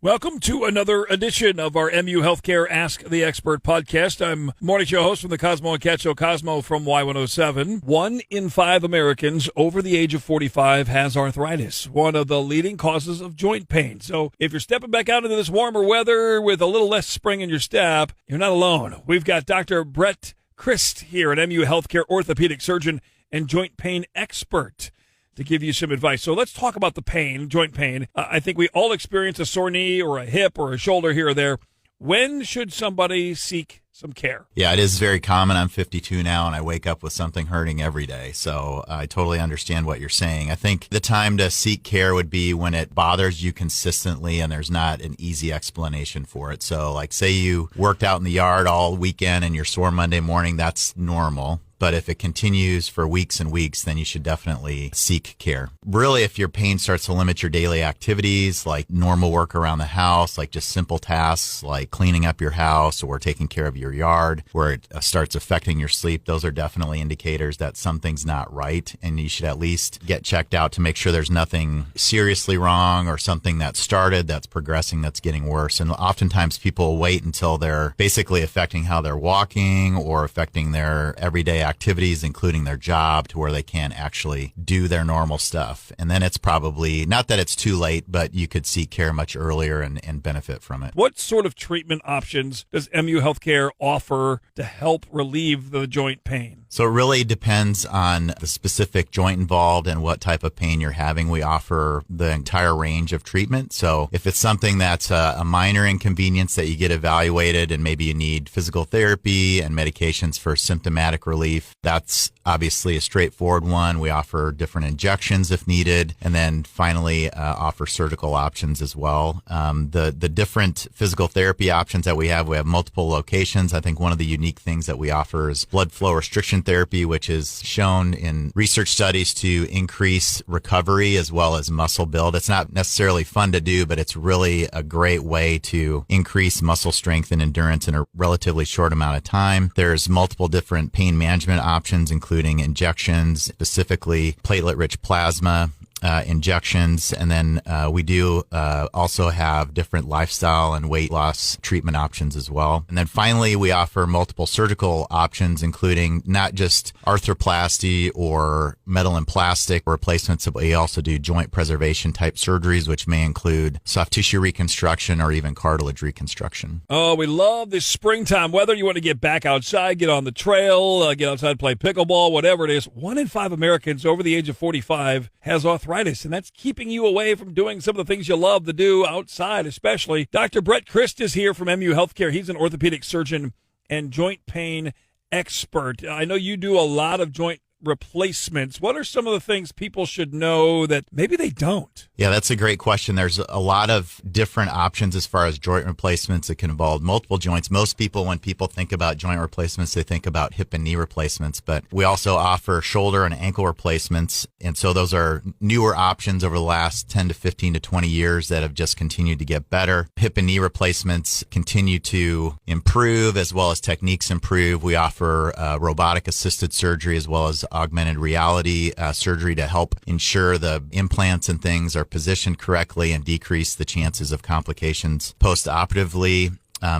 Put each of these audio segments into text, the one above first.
Welcome to another edition of our MU Healthcare Ask the Expert podcast. I'm morning show host from the Cosmo and Cat Show, Cosmo from Y107. 1 in 5 Americans over the age of 45 has arthritis, one of the leading causes of joint pain. So if you're stepping back out into this warmer weather with a little less spring in your step, you're not alone. We've got Dr. Brett Christ here, an MU Healthcare orthopedic surgeon and joint pain expert, to give you some advice. So let's talk about the pain, joint pain. I think we all experience a sore knee or a hip or a shoulder here or there. When should somebody seek some care? Yeah, it is very common. I'm 52 now, and I wake up with something hurting every day. So I totally understand what you're saying. I think the time to seek care would be when it bothers you consistently and there's not an easy explanation for it. So like say you worked out in the yard all weekend and you're sore Monday morning, that's normal. But if it continues for weeks and weeks, then you should definitely seek care. Really, if your pain starts to limit your daily activities, like normal work around the house, like just simple tasks like cleaning up your house or taking care of your yard, where it starts affecting your sleep, those are definitely indicators that something's not right. And you should at least get checked out to make sure there's nothing seriously wrong or something that started, that's progressing, that's getting worse. And oftentimes people wait until they're basically affecting how they're walking or affecting their everyday activities, including their job, to where they can't actually do their normal stuff. And then it's probably, not that it's too late, but you could seek care much earlier and benefit from it. What sort of treatment options does MU Healthcare offer to help relieve the joint pain? So it really depends on the specific joint involved and what type of pain you're having. We offer the entire range of treatment. So if it's something that's a minor inconvenience that you get evaluated and maybe you need physical therapy and medications for symptomatic relief, that's obviously a straightforward one. We offer different injections if needed, and then finally offer surgical options as well. The different physical therapy options that we have multiple locations. I think one of the unique things that we offer is blood flow restriction therapy, which is shown in research studies to increase recovery as well as muscle build. It's not necessarily fun to do, but it's really a great way to increase muscle strength and endurance in a relatively short amount of time. There's multiple different pain management options, including injections, specifically platelet-rich plasma, injections, and then we do also have different lifestyle and weight loss treatment options as well. And then finally, we offer multiple surgical options, including not just arthroplasty or metal and plastic replacements, but we also do joint preservation type surgeries, which may include soft tissue reconstruction or even cartilage reconstruction. Oh, we love this springtime weather. You want to get back outside, get on the trail, get outside, play pickleball, whatever it is. 1 in 5 Americans over the age of 45 has arthritis, and that's keeping you away from doing some of the things you love to do outside, especially. Dr. Brett Christ is here from MU Healthcare. He's an orthopedic surgeon and joint pain expert. I know you do a lot of joint replacements. What are some of the things people should know that maybe they don't? Yeah, that's a great question. There's a lot of different options as far as joint replacements that can involve multiple joints. Most people, when people think about joint replacements, they think about hip and knee replacements, but we also offer shoulder and ankle replacements. And so those are newer options over the last 10 to 15 to 20 years that have just continued to get better. Hip and knee replacements continue to improve as well as techniques improve. We offer robotic assisted surgery as well as augmented reality surgery to help ensure the implants and things are positioned correctly and decrease the chances of complications post-operatively.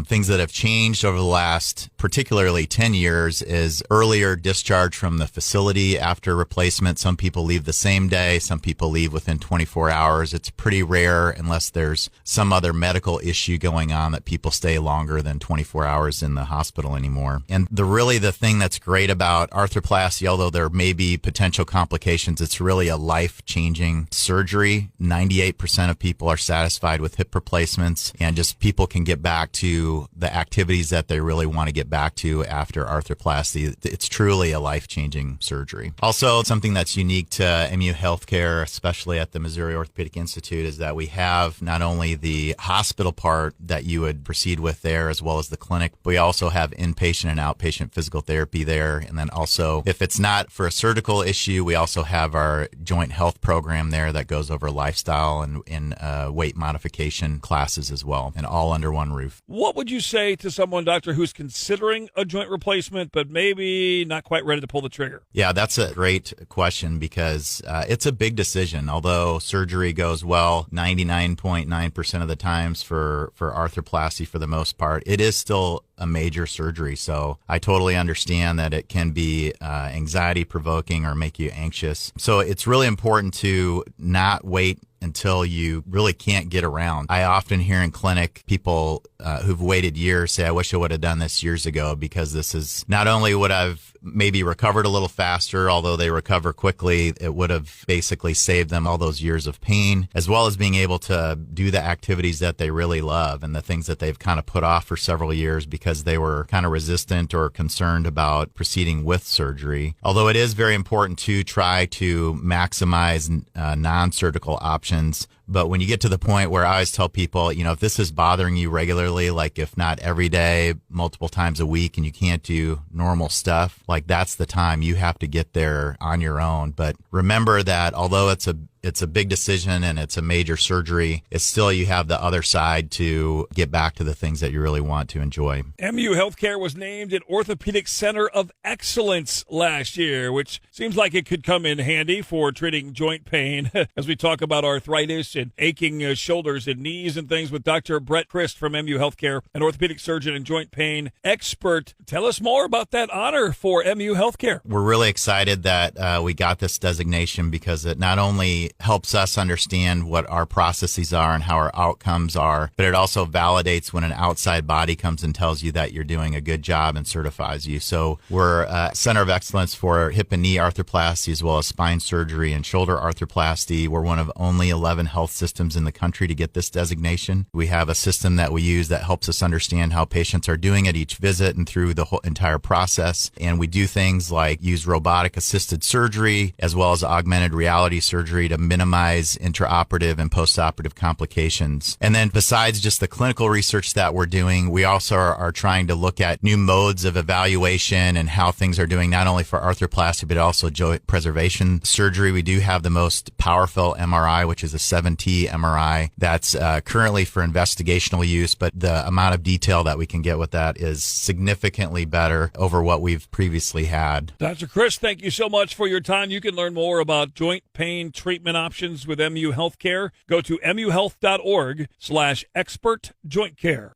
Things that have changed over the last, particularly 10 years, is earlier discharge from the facility after replacement. Some people leave the same day. Some people leave within 24 hours. It's pretty rare, unless there's some other medical issue going on, that people stay longer than 24 hours in the hospital anymore. And the thing that's great about arthroplasty, although there may be potential complications, it's really a life-changing surgery. 98% of people are satisfied with hip replacements, and just people can get back to the activities that they really want to get back to after arthroplasty. It's truly a life-changing surgery. Also, something that's unique to MU Healthcare, especially at the Missouri Orthopedic Institute, is that we have not only the hospital part that you would proceed with there, as well as the clinic, but we also have inpatient and outpatient physical therapy there. And then also, if it's not for a surgical issue, we also have our joint health program there that goes over lifestyle and weight modification classes as well, and all under one roof. What would you say to someone, doctor, who's considering a joint replacement, but maybe not quite ready to pull the trigger? Yeah, that's a great question because it's a big decision. Although surgery goes well 99.9% of the times for arthroplasty for the most part, it is still a major surgery. So I totally understand that it can be anxiety provoking or make you anxious. So it's really important to not wait until you really can't get around. I often hear in clinic people who've waited years say, I wish I would have done this years ago, because this is not only would I've maybe recovered a little faster, although they recover quickly, it would have basically saved them all those years of pain, as well as being able to do the activities that they really love and the things that they've kind of put off for several years because they were kind of resistant or concerned about proceeding with surgery. Although it is very important to try to maximize non-surgical options. But when you get to the point where I always tell people, if this is bothering you regularly, like if not every day, multiple times a week, and you can't do normal stuff, like that's the time you have to get there on your own. But remember that although it's a big decision and it's a major surgery, it's still you have the other side to get back to the things that you really want to enjoy. MU Healthcare was named an Orthopedic Center of Excellence last year, which seems like it could come in handy for treating joint pain as we talk about arthritis and aching shoulders and knees and things with Dr. Brett Christ from MU Healthcare, an orthopedic surgeon and joint pain expert. Tell us more about that honor for MU Healthcare. We're really excited that we got this designation because it not only helps us understand what our processes are and how our outcomes are, but it also validates when an outside body comes and tells you that you're doing a good job and certifies you. So we're a center of excellence for hip and knee arthroplasty, as well as spine surgery and shoulder arthroplasty. We're one of only 11 health systems in the country to get this designation. We have a system that we use that helps us understand how patients are doing at each visit and through the whole entire process. And we do things like use robotic assisted surgery as well as augmented reality surgery to minimize intraoperative and postoperative complications. And then besides just the clinical research that we're doing, we also are trying to look at new modes of evaluation and how things are doing, not only for arthroplasty, but also joint preservation surgery. We do have the most powerful MRI, which is a 7T MRI that's currently for investigational use, but the amount of detail that we can get with that is significantly better over what we've previously had. Dr. Chris, thank you so much for your time. You can learn more about joint pain treatment options with MU Healthcare. Go to muhealth.org/expert joint care.